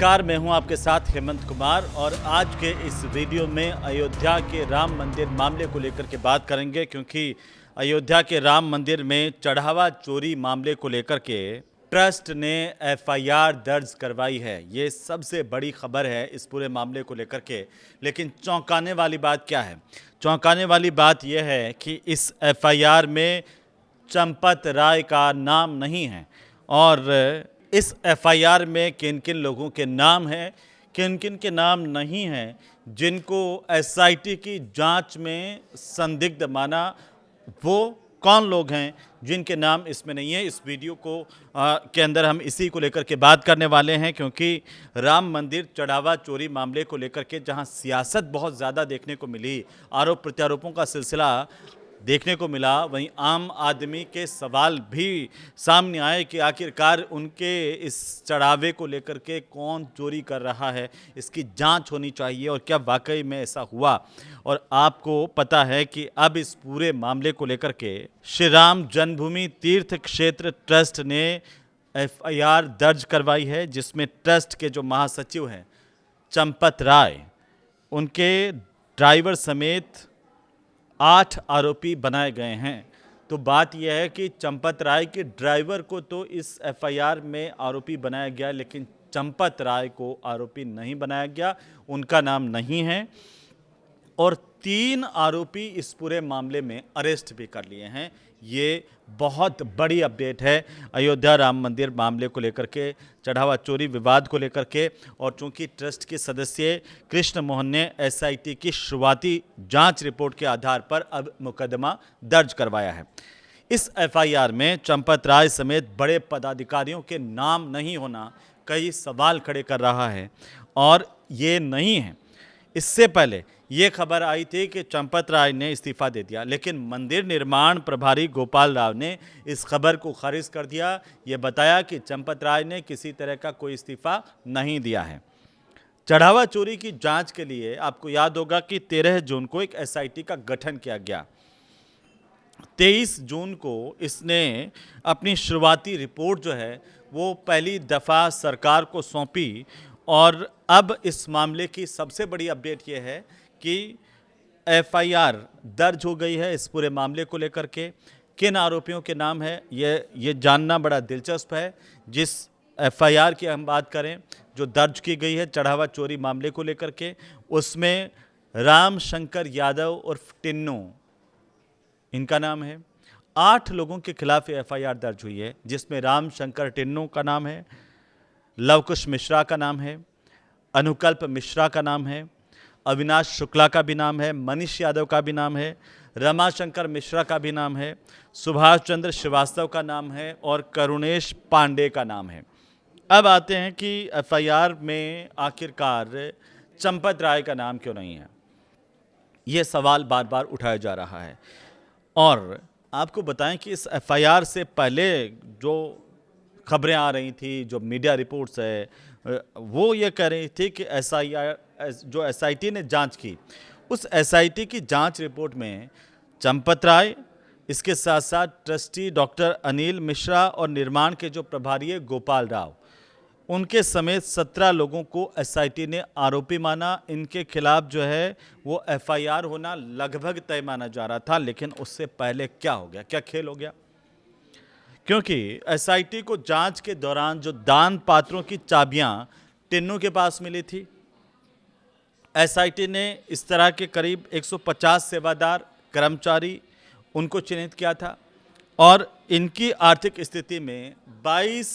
नमस्कार, मैं हूं आपके साथ हेमंत कुमार और आज के इस वीडियो में अयोध्या के राम मंदिर मामले को लेकर के बात करेंगे क्योंकि अयोध्या के राम मंदिर में चढ़ावा चोरी मामले को लेकर के ट्रस्ट ने एफआईआर दर्ज करवाई है। ये सबसे बड़ी खबर है इस पूरे मामले को लेकर के। लेकिन चौंकाने वाली बात क्या है? चौंकाने वाली बात यह है कि इस एफआईआर में चंपत राय का नाम नहीं है और इस एफआईआर में किन किन लोगों के नाम हैं, किन किन के नाम नहीं हैं, जिनको एसआईटी की जांच में संदिग्ध माना, वो कौन लोग हैं जिनके नाम इसमें नहीं है। इस वीडियो को के अंदर हम इसी को लेकर के बात करने वाले हैं क्योंकि राम मंदिर चढ़ावा चोरी मामले को लेकर के जहां सियासत बहुत ज़्यादा देखने को मिली, आरोप प्रत्यारोपों का सिलसिला देखने को मिला, वहीं आम आदमी के सवाल भी सामने आए कि आखिरकार उनके इस चढ़ावे को लेकर के कौन चोरी कर रहा है, इसकी जांच होनी चाहिए और क्या वाकई में ऐसा हुआ। और आपको पता है कि अब इस पूरे मामले को लेकर के श्री राम जन्मभूमि तीर्थ क्षेत्र ट्रस्ट ने एफआईआर दर्ज करवाई है, जिसमें ट्रस्ट के जो महासचिव हैं चंपत राय, उनके ड्राइवर समेत 8 आरोपी बनाए गए हैं। तो बात यह है कि चंपत राय के ड्राइवर को तो इस एफआईआर में आरोपी बनाया गया, लेकिन चंपत राय को आरोपी नहीं बनाया गया, उनका नाम नहीं है। और 3 आरोपी इस पूरे मामले में अरेस्ट भी कर लिए हैं। ये बहुत बड़ी अपडेट है अयोध्या राम मंदिर मामले को लेकर के, चढ़ावा चोरी विवाद को लेकर के। और चूंकि ट्रस्ट के सदस्य कृष्ण मोहन ने एसआईटी की शुरुआती जांच रिपोर्ट के आधार पर अब मुकदमा दर्ज करवाया है। इस एफआईआर में चंपत राय समेत बड़े पदाधिकारियों के नाम नहीं होना कई सवाल खड़े कर रहा है और ये नहीं है। इससे पहले ये खबर आई थी कि चंपत राय ने इस्तीफा दे दिया, लेकिन मंदिर निर्माण प्रभारी गोपाल राव ने इस खबर को खारिज कर दिया। ये बताया कि चंपत राय ने किसी तरह का कोई इस्तीफा नहीं दिया है। चढ़ावा चोरी की जांच के लिए आपको याद होगा कि 13 जून को एक एसआईटी का गठन किया गया। 23 जून को इसने अपनी शुरुआती रिपोर्ट जो है वो पहली दफ़ा सरकार को सौंपी और अब इस मामले की सबसे बड़ी अपडेट ये है कि एफआईआर दर्ज हो गई है इस पूरे मामले को लेकर के। किन आरोपियों के नाम है ये जानना बड़ा दिलचस्प है। जिस एफआईआर की हम बात करें जो दर्ज की गई है चढ़ावा चोरी मामले को लेकर के, उसमें राम शंकर यादव उर्फ टिन्नू, इनका नाम है। 8 लोगों के खिलाफ एफआईआर दर्ज हुई है, जिसमें राम शंकर टिन्नू का नाम है, लवकुश मिश्रा का नाम है, अनुकल्प मिश्रा का नाम है, अविनाश शुक्ला का भी नाम है, मनीष यादव का भी नाम है, रमाशंकर मिश्रा का भी नाम है, सुभाष चंद्र श्रीवास्तव का नाम है और करुणेश पांडे का नाम है। अब आते हैं कि एफआईआर में आखिरकार चंपत राय का नाम क्यों नहीं है, ये सवाल बार बार उठाया जा रहा है। और आपको बताएं कि इस एफआईआर से पहले जो खबरें आ रही थी, जो मीडिया रिपोर्ट्स है, वो ये कह रही थी कि जो एसआईटी ने जांच की, उस एसआईटी की जांच रिपोर्ट में चंपत राय, इसके साथ साथ ट्रस्टी डॉक्टर अनिल मिश्रा और निर्माण के जो प्रभारी है गोपाल राव, उनके समेत 17 लोगों को एसआईटी ने आरोपी माना। इनके खिलाफ जो है वो एफआईआर होना लगभग तय माना जा रहा था, लेकिन उससे पहले क्या हो गया, क्या खेल हो गया? क्योंकि एसआईटी को जांच के दौरान जो दान पात्रों की चाबियां टिन्नू के पास मिली थी, एसआईटी ने इस तरह के करीब 150 सेवादार कर्मचारी उनको चिन्हित किया था और इनकी आर्थिक स्थिति में 22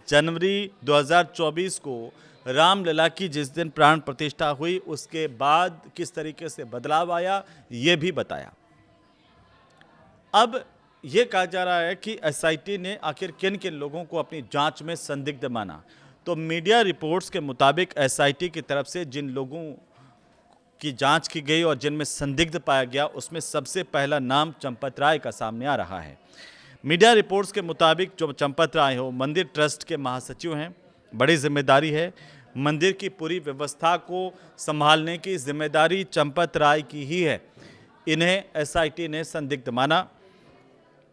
जनवरी 2024 को रामलला की जिस दिन प्राण प्रतिष्ठा हुई, उसके बाद किस तरीके से बदलाव आया ये भी बताया। अब ये कहा जा रहा है कि एसआईटी ने आखिर किन किन लोगों को अपनी जांच में संदिग्ध माना। तो मीडिया रिपोर्ट्स के मुताबिक एसआईटी की तरफ से जिन लोगों की जांच की गई और जिनमें संदिग्ध पाया गया, उसमें सबसे पहला नाम चंपत राय का सामने आ रहा है। मीडिया रिपोर्ट्स के मुताबिक जो चंपत राय हो मंदिर ट्रस्ट के महासचिव हैं, बड़ी जिम्मेदारी है, मंदिर की पूरी व्यवस्था को संभालने की जिम्मेदारी चंपत राय की ही है। इन्हें एसआईटी ने संदिग्ध माना।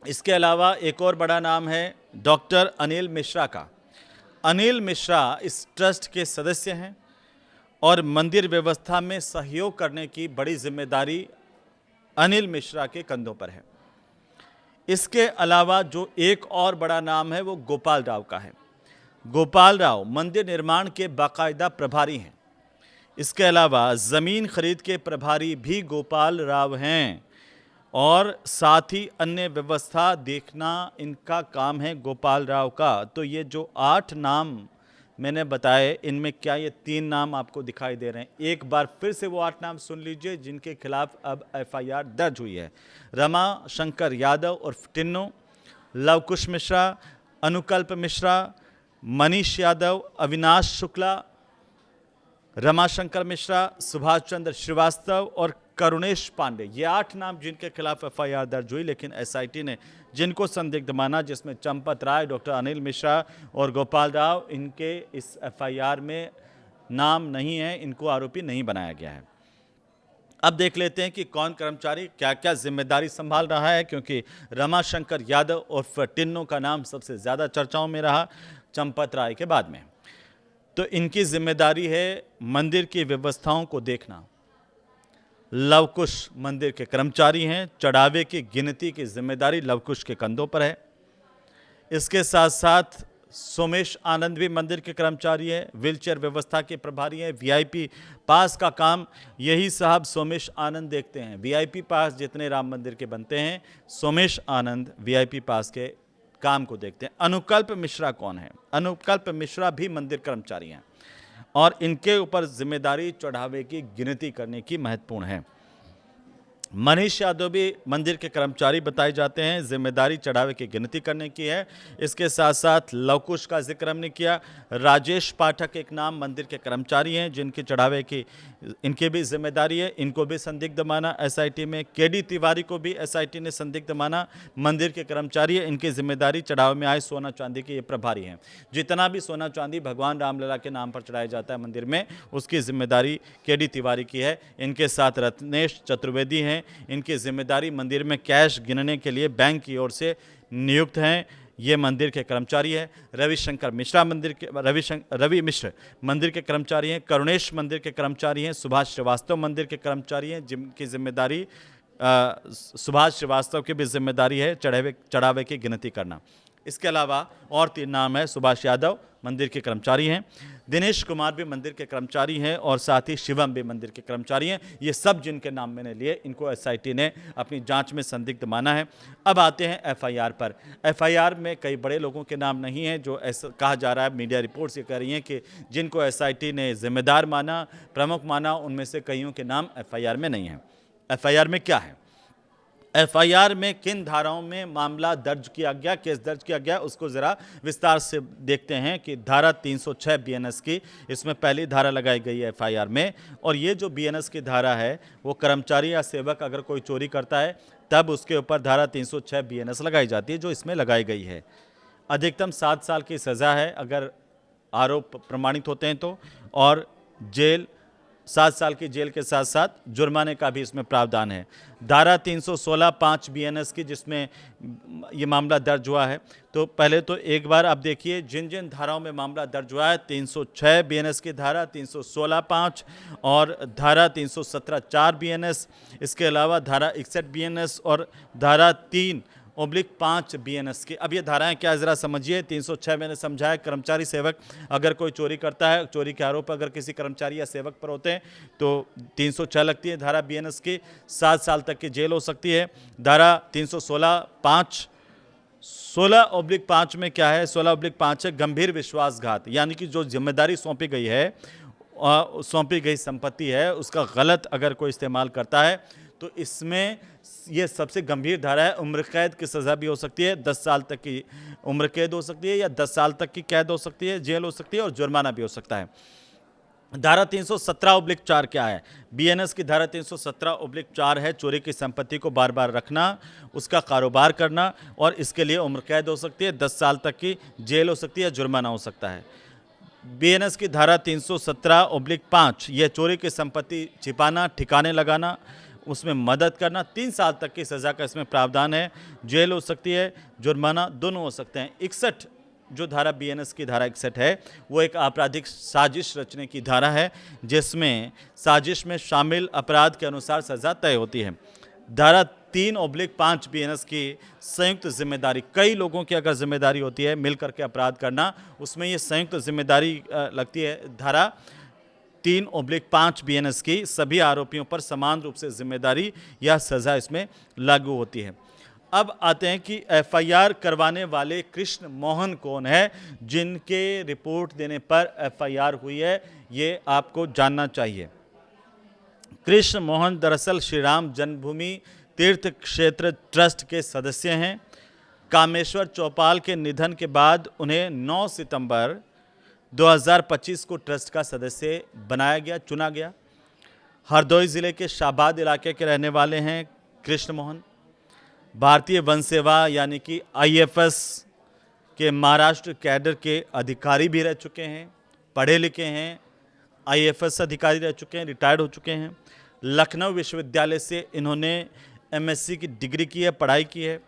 इसके अलावा एक और बड़ा नाम है डॉक्टर अनिल मिश्रा का। अनिल मिश्रा इस ट्रस्ट के सदस्य हैं और मंदिर व्यवस्था में सहयोग करने की बड़ी जिम्मेदारी अनिल मिश्रा के कंधों पर है। इसके अलावा जो एक और बड़ा नाम है वो गोपाल राव का है। गोपाल राव मंदिर निर्माण के बाकायदा प्रभारी हैं। इसके अलावा ज़मीन खरीद के प्रभारी भी गोपाल राव हैं और साथ ही अन्य व्यवस्था देखना इनका काम है गोपाल राव का। तो ये जो 8 नाम मैंने बताए, इनमें क्या ये 3 नाम आपको दिखाई दे रहे हैं? एक बार फिर से वो 8 नाम सुन लीजिए जिनके खिलाफ अब एफआईआर दर्ज हुई है। रमा शंकर यादव उर्फ टिन्नू, लवकुश मिश्रा, अनुकल्प मिश्रा, मनीष यादव, अविनाश शुक्ला, रमाशंकर मिश्रा, सुभाष चंद्र श्रीवास्तव और करुणेश पांडे, ये 8 नाम जिनके खिलाफ एफआईआर दर्ज हुई। लेकिन एसआईटी ने जिनको संदिग्ध माना, जिसमें चंपत राय, डॉक्टर अनिल मिश्रा और गोपाल राव, इनके इस एफआईआर में नाम नहीं है, इनको आरोपी नहीं बनाया गया है। अब देख लेते हैं कि कौन कर्मचारी क्या क्या जिम्मेदारी संभाल रहा है, क्योंकि रमाशंकर यादव उर्फ टिन्नू का नाम सबसे ज़्यादा चर्चाओं में रहा चंपत राय के बाद में। तो इनकी जिम्मेदारी है मंदिर की व्यवस्थाओं को देखना। लवकुश मंदिर के कर्मचारी हैं, चढ़ावे की गिनती की जिम्मेदारी लवकुश के कंधों पर है। इसके साथ साथ सोमेश आनंद भी मंदिर के कर्मचारी है, व्हीलचेयर व्यवस्था के प्रभारी हैं। वीआईपी पास का काम यही साहब सोमेश आनंद देखते हैं। वीआईपी पास जितने राम मंदिर के बनते हैं, सोमेश आनंद वीआईपी पास के काम को देखते हैं। अनुकल्प मिश्रा कौन है? अनुकल्प मिश्रा भी मंदिर कर्मचारी हैं और इनके ऊपर जिम्मेदारी चढ़ावे की गिनती करने की महत्वपूर्ण है। मनीष यादव भी मंदिर के कर्मचारी बताए जाते हैं, जिम्मेदारी चढ़ावे की गिनती करने की है। इसके साथ साथ लवकुश का जिक्र हमने किया। राजेश पाठक एक नाम मंदिर के कर्मचारी हैं जिनकी चढ़ावे की इनकी भी जिम्मेदारी है, इनको भी संदिग्ध माना एसआईटी में। केडी तिवारी को भी एसआईटी ने संदिग्ध माना, मंदिर के कर्मचारी है, इनकी जिम्मेदारी चढ़ावे में आए सोना चांदी के ये प्रभारी हैं। जितना भी सोना चांदी भगवान रामलला के नाम पर चढ़ाया जाता है मंदिर में, उसकी जिम्मेदारी केडी तिवारी की है। इनके साथ रत्नेश चतुर्वेदी हैं, इनकी जिम्मेदारी मंदिर में कैश गिनने के लिए बैंक की ओर से नियुक्त हैं, ये मंदिर के कर्मचारी है। रविशंकर मिश्रा मंदिर के रवि मिश्र मंदिर के कर्मचारी हैं। करुणेश मंदिर के कर्मचारी हैं। सुभाष श्रीवास्तव मंदिर के कर्मचारी हैं जिनकी जिम्मेदारी सुभाष श्रीवास्तव की भी जिम्मेदारी है चढ़ावे की गिनती करना। इसके अलावा और 3 नाम है। सुभाष यादव मंदिर के कर्मचारी हैं, दिनेश कुमार भी मंदिर के कर्मचारी हैं और साथ ही शिवम भी मंदिर के कर्मचारी हैं। ये सब जिनके नाम मैंने लिए, इनको एसआईटी ने अपनी जांच में संदिग्ध माना है। अब आते हैं एफआईआर पर। एफआईआर में कई बड़े लोगों के नाम नहीं हैं जो ऐसा कहा जा रहा है। मीडिया रिपोर्ट्स ये कह रही हैं कि जिनको एसआईटी ने जिम्मेदार माना, प्रमुख माना, उनमें से कईयों के नाम एफआईआर में नहीं हैं। एफआईआर में क्या है? एफआईआर में किन धाराओं में मामला दर्ज किया गया, केस दर्ज किया गया, उसको ज़रा विस्तार से देखते हैं। कि धारा 306 बीएनएस की, इसमें पहली धारा लगाई गई है एफआईआर में। और ये जो बीएनएस की धारा है, वो कर्मचारी या सेवक अगर कोई चोरी करता है तब उसके ऊपर धारा 306 बीएनएस लगाई जाती है, जो इसमें लगाई गई है। अधिकतम 7 साल की सज़ा है अगर आरोप प्रमाणित होते हैं तो, और जेल 7 साल की जेल के साथ साथ जुर्माने का भी इसमें प्रावधान है। धारा 316(5) बीएनएस की, जिसमें ये मामला दर्ज हुआ है। तो पहले तो एक बार आप देखिए जिन जिन धाराओं में मामला दर्ज हुआ है। 306 बीएनएस की धारा, 316(5) और धारा 317(4) बीएनएस। इसके अलावा धारा 61 बीएनएस और धारा 3/5 बीएनएस की। अब ये धाराएं क्या ज़रा समझिए। 306 मैंने समझाया, कर्मचारी सेवक अगर कोई चोरी करता है, चोरी के आरोप अगर किसी कर्मचारी या सेवक पर होते हैं तो 306 लगती है धारा बीएनएस की, 7 साल तक की जेल हो सकती है। धारा 316(5) 16/5 में क्या है? 16/5 है गंभीर विश्वासघात, यानी कि जो जिम्मेदारी सौंपी गई है, सौंपी गई संपत्ति है, उसका गलत अगर कोई इस्तेमाल करता है तो इसमें ये सबसे गंभीर धारा है। उम्र कैद की सज़ा भी हो सकती है, 10 साल तक की उम्र कैद हो सकती है या 10 साल तक की कैद हो सकती है, जेल हो सकती है और जुर्माना भी हो सकता है। धारा 317/4 क्या है? बीएनएस की धारा 317/4 है चोरी की संपत्ति को बार बार रखना, उसका कारोबार करना, और इसके लिए उम्र कैद हो सकती है, 10 साल तक की जेल हो सकती है, जुर्माना हो सकता है। बीएनएस की धारा 317/5 यह चोरी की संपत्ति छिपाना, ठिकाने लगाना, उसमें मदद करना, 3 साल तक की सज़ा का इसमें प्रावधान है। जेल हो सकती है, जुर्माना दोनों हो सकते हैं। 61 जो धारा बीएनएस की धारा 61 है वो एक आपराधिक साजिश रचने की धारा है, जिसमें साजिश में शामिल अपराध के अनुसार सजा तय होती है। धारा 3/5 बीएनएस की संयुक्त जिम्मेदारी, कई लोगों की अगर जिम्मेदारी होती है मिल करके अपराध करना, उसमें ये संयुक्त जिम्मेदारी लगती है। धारा 3/5 बीएनएस की सभी आरोपियों पर समान रूप से जिम्मेदारी या सजा इसमें लागू होती है। अब आते हैं कि एफआईआर करवाने वाले कृष्ण मोहन कौन है, जिनके रिपोर्ट देने पर एफआईआर हुई है, ये आपको जानना चाहिए। कृष्ण मोहन दरअसल श्री राम जन्मभूमि तीर्थ क्षेत्र ट्रस्ट के सदस्य हैं। कामेश्वर चौपाल के निधन के बाद उन्हें 9 सितंबर 2025 को ट्रस्ट का सदस्य बनाया गया, चुना गया। हरदोई जिले के शाहबाद इलाके के रहने वाले हैं कृष्ण मोहन। भारतीय वन सेवा यानी कि आईएफएस के महाराष्ट्र कैडर के अधिकारी भी रह चुके हैं, पढ़े लिखे हैं, आईएफएस अधिकारी रह चुके हैं, रिटायर्ड हो चुके हैं। लखनऊ विश्वविद्यालय से इन्होंने एमएससी की डिग्री की है, पढ़ाई की है।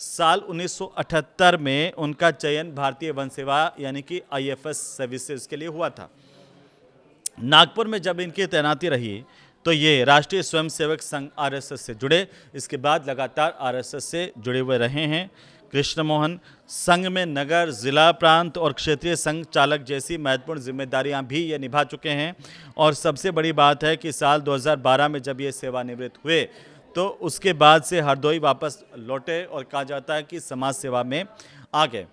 साल 1978 में उनका चयन भारतीय वन सेवा यानी कि आईएफएस सर्विसेज के लिए हुआ था। नागपुर में जब इनकी तैनाती रही तो ये राष्ट्रीय स्वयंसेवक संघ आरएसएस से जुड़े। इसके बाद लगातार आरएसएस से जुड़े हुए रहे हैं कृष्ण मोहन। संघ में नगर, जिला, प्रांत और क्षेत्रीय संघ चालक जैसी महत्वपूर्ण जिम्मेदारियां भी ये निभा चुके हैं। और सबसे बड़ी बात है कि साल 2012 में जब ये सेवानिवृत्त हुए तो उसके बाद से हरदोई वापस लौटे और कहा जाता है कि समाज सेवा में आ गए।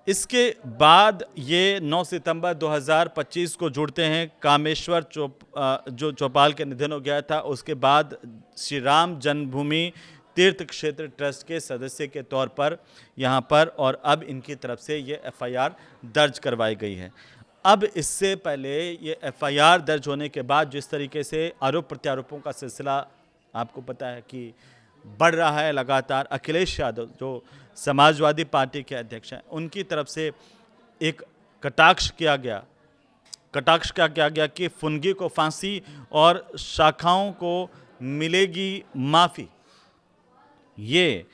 इसके बाद ये 9 सितंबर 2025 को जुड़ते हैं। कामेश्वर जो चौपाल के निधन हो गया था, उसके बाद श्री राम जन्मभूमि तीर्थ क्षेत्र ट्रस्ट के सदस्य के तौर पर यहाँ पर, और अब इनकी तरफ से ये एफआईआर दर्ज करवाई गई है। अब इससे पहले ये एफआईआर दर्ज होने के बाद जिस तरीके से आरोप प्रत्यारोपों का सिलसिला आपको पता है कि बढ़ रहा है लगातार, अखिलेश यादव जो समाजवादी पार्टी के अध्यक्ष हैं, उनकी तरफ से एक कटाक्ष किया गया कि फुनगी को फांसी और शाखाओं को मिलेगी माफ़ी। ये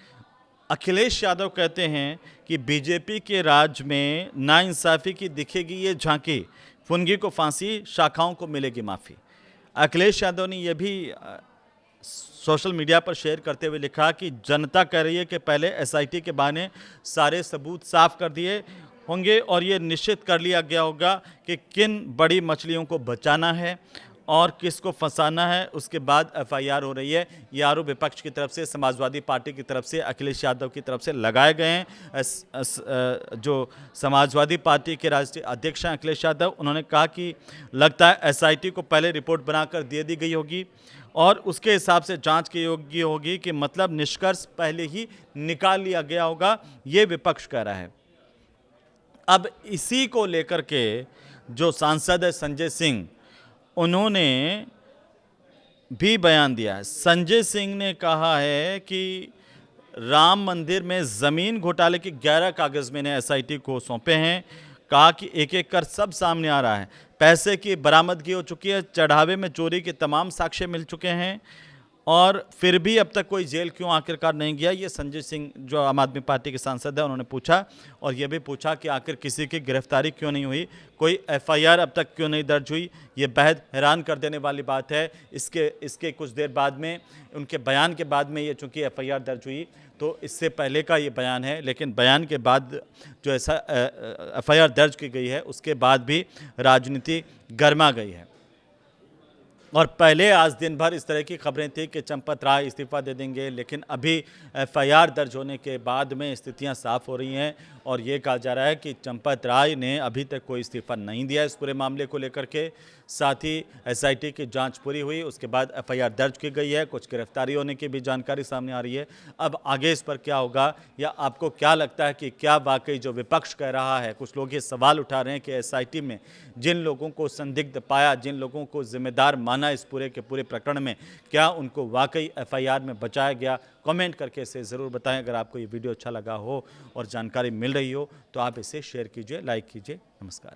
अखिलेश यादव कहते हैं कि बीजेपी के राज में नाइंसाफ़ी की दिखेगी ये झांकी, फुनगी को फांसी, शाखाओं को मिलेगी माफ़ी। अखिलेश यादव ने यह भी सोशल मीडिया पर शेयर करते हुए लिखा कि जनता कह रही है कि पहले एसआईटी के बहाने सारे सबूत साफ कर दिए होंगे और ये निश्चित कर लिया गया होगा कि किन बड़ी मछलियों को बचाना है और किसको फंसाना है, उसके बाद एफआईआर हो रही है। ये आरोप विपक्ष की तरफ से, समाजवादी पार्टी की तरफ से, अखिलेश यादव की तरफ से लगाए गए हैं। जो समाजवादी पार्टी के राष्ट्रीय अध्यक्ष हैं अखिलेश यादव, उन्होंने कहा कि लगता है एसआईटी को पहले रिपोर्ट बनाकर दे दी गई होगी और उसके हिसाब से जांच की योग्य होगी, कि मतलब निष्कर्ष पहले ही निकाल लिया गया होगा, ये विपक्ष कह रहा है। अब इसी को लेकर के जो सांसद है संजय सिंह, उन्होंने भी बयान दिया है। संजय सिंह ने कहा है कि राम मंदिर में ज़मीन घोटाले के 11 कागज़ मैंने एसआईटी को सौंपे हैं। कहा कि एक एक कर सब सामने आ रहा है, पैसे की बरामदगी हो चुकी है, चढ़ावे में चोरी के तमाम साक्ष्य मिल चुके हैं और फिर भी अब तक कोई जेल क्यों आखिरकार नहीं गया, ये संजय सिंह जो आम आदमी पार्टी के सांसद है उन्होंने पूछा। और ये भी पूछा कि आखिर किसी की गिरफ्तारी क्यों नहीं हुई, कोई एफआईआर अब तक क्यों नहीं दर्ज हुई। ये बेहद हैरान कर देने वाली बात है। इसके कुछ देर बाद में, उनके बयान के बाद में ये चूँकि एफआईआर दर्ज हुई, तो इससे पहले का ये बयान है, लेकिन बयान के बाद जो ऐसा एफआईआर दर्ज की गई है उसके बाद भी राजनीति गर्मा गई है। और पहले आज दिन भर इस तरह की खबरें थी कि चंपत राय इस्तीफा दे देंगे, लेकिन अभी एफआईआर दर्ज होने के बाद में स्थितियां साफ हो रही हैं और ये कहा जा रहा है कि चंपत राय ने अभी तक कोई इस्तीफा नहीं दिया इस पूरे मामले को लेकर के। साथ ही एसआईटी की जांच पूरी हुई, उसके बाद एफआईआर दर्ज की गई है, कुछ गिरफ्तारी होने की भी जानकारी सामने आ रही है। अब आगे इस पर क्या होगा, या आपको क्या लगता है कि क्या वाकई जो विपक्ष कह रहा है, कुछ लोग ये सवाल उठा रहे हैं कि एसआईटी में जिन लोगों को संदिग्ध पाया, जिन लोगों को जिम्मेदार माना इस पूरे के पूरे प्रकरण में, क्या उनको वाकई एफआईआर में बचाया गया? कमेंट करके इसे ज़रूर बताएं। अगर आपको ये वीडियो अच्छा लगा हो और जानकारी मिल रही हो तो आप इसे शेयर कीजिए, लाइक कीजिए। नमस्कार।